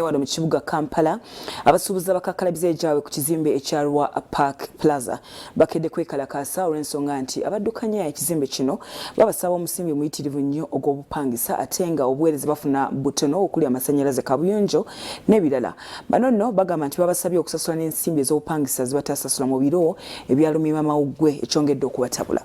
Wano mu kibuga Kampala abasuubuzi bakakalabiza ejawe ku kizimbe ekyalwa Park Plaza bakedde kwekalakaasa olw'ensonga nti abaddukanya ekizimbe kino babasaba omusimbi muyitirivu nnyo ogw'obupangisa ate nga obuweereza bafuna butono okuli amasannyalaze kabuyonjo n'ebirala. Bano nno bagamba nti babasabye okusasula n'ensimbi ez'obupangisa zibatasasula mu biro ebyalumira amawuggwe ekyongedde okubatabula.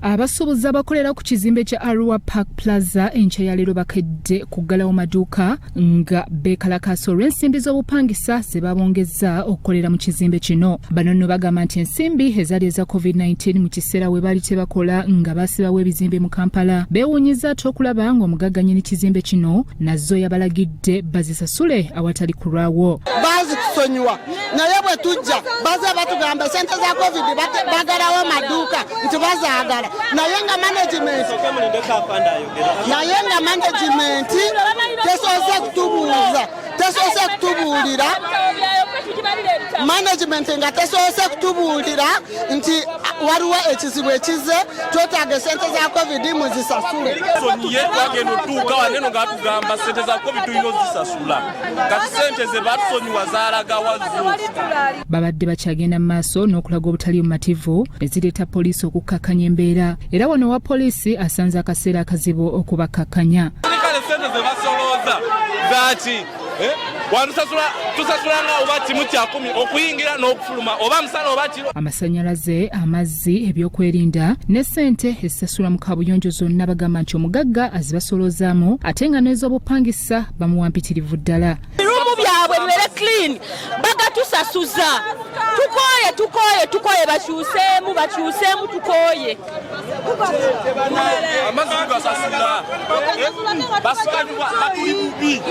Abasuubuzi abakolera ku kizimbe kya Arua Park Plaza enkya ya leero bakedde kuggalawo maduuka nga beekalakaasa olw'ensimbi z'obupangisa ze babongezza okukolera mu kizimbe kino. Bano nno bagamba nti ensimbi ezaali eza COVID-19 mu kiseera we baali tebakola nga basibawo ebizimbe mu Kampala beewuunyiza ate okulaba ng'omugagga nnyini kizimbe kino nazo yabalagidde bazisasule awatali kulwawo. Bazitusonyiwa naye bwe tujja baze batugamba ssente za COVID bagalawo maduuka nti bazaagala naye nga management tesoose kutubuulira management nga tesoose kutubuulira nti waliwo ekizibu ekize twetaaga esente za COVID muzisasule. Sonyiye twagenda otuuka waneno nga batugamba sente za COVID tulina ozisasula kati sente ze batusonyiwa zaalaga wazzu. Babadde bakyagenda mu maaso n'okulaga obutali bumativu ezireeta poliisi okukakkanya embeera era wano wa poliisi asanze akaseera akazibu okubakakkanya. Kale sente ze basolooza zaaki tusasula nga oba kimu kya 10 okuyingira n'okufuluma oba musana oba kiro. Amasannyalaze, amazzi, ebyokwerinda ne ssente ezisasula mu kabuyonjo zonna bagamba nti omugagga azibasoloozaamu ate nga n'ez'obupangisa bamuwa mpitirivu ddala. Ebirumu byabwe bibeere clean bagatusasuza. Tukooye bakyuseemu tukooye. Amazzi gasasula basanyuwa batuli bubi.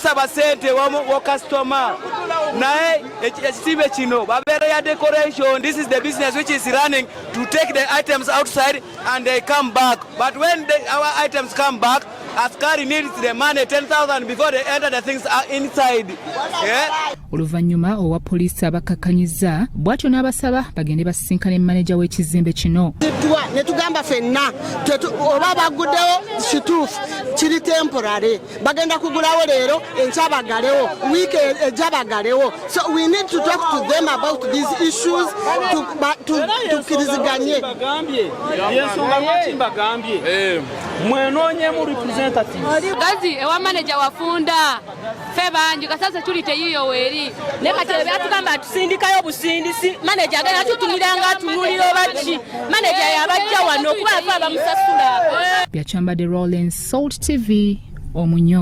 Saba sente wo customer naye ekizimbe kino babeera ya decoration. This is the business which is running to take the items outside and they come back, but when our items come back askari needs the money 10,000 before they enter the things inside. Oluvannyuma owa poliisi abakakkanyiza bw'atyo n'abasaba bagende basisinkane manager w'ekizimbe kino. Ne tugamba ffenna oba baguddewo kituufu kiri temporary bagenda kugulawo leero enkya bagalewo wiiki ejja bagalewo. So we need to talk to them about these issues tukkiriziganye. Yensonga lwaki mbagambye mwenoonyemu representative gazi ewa manager wafunda fe bangi kasasa tuli teyiyo weri Ne kati byatugamba tusindikayo busindisi manager agenda tutuniranga atunulira obaki manager yabajja wano kuba afa bamusasula. Byachambadde Rollins, Salt TV, Omunyo.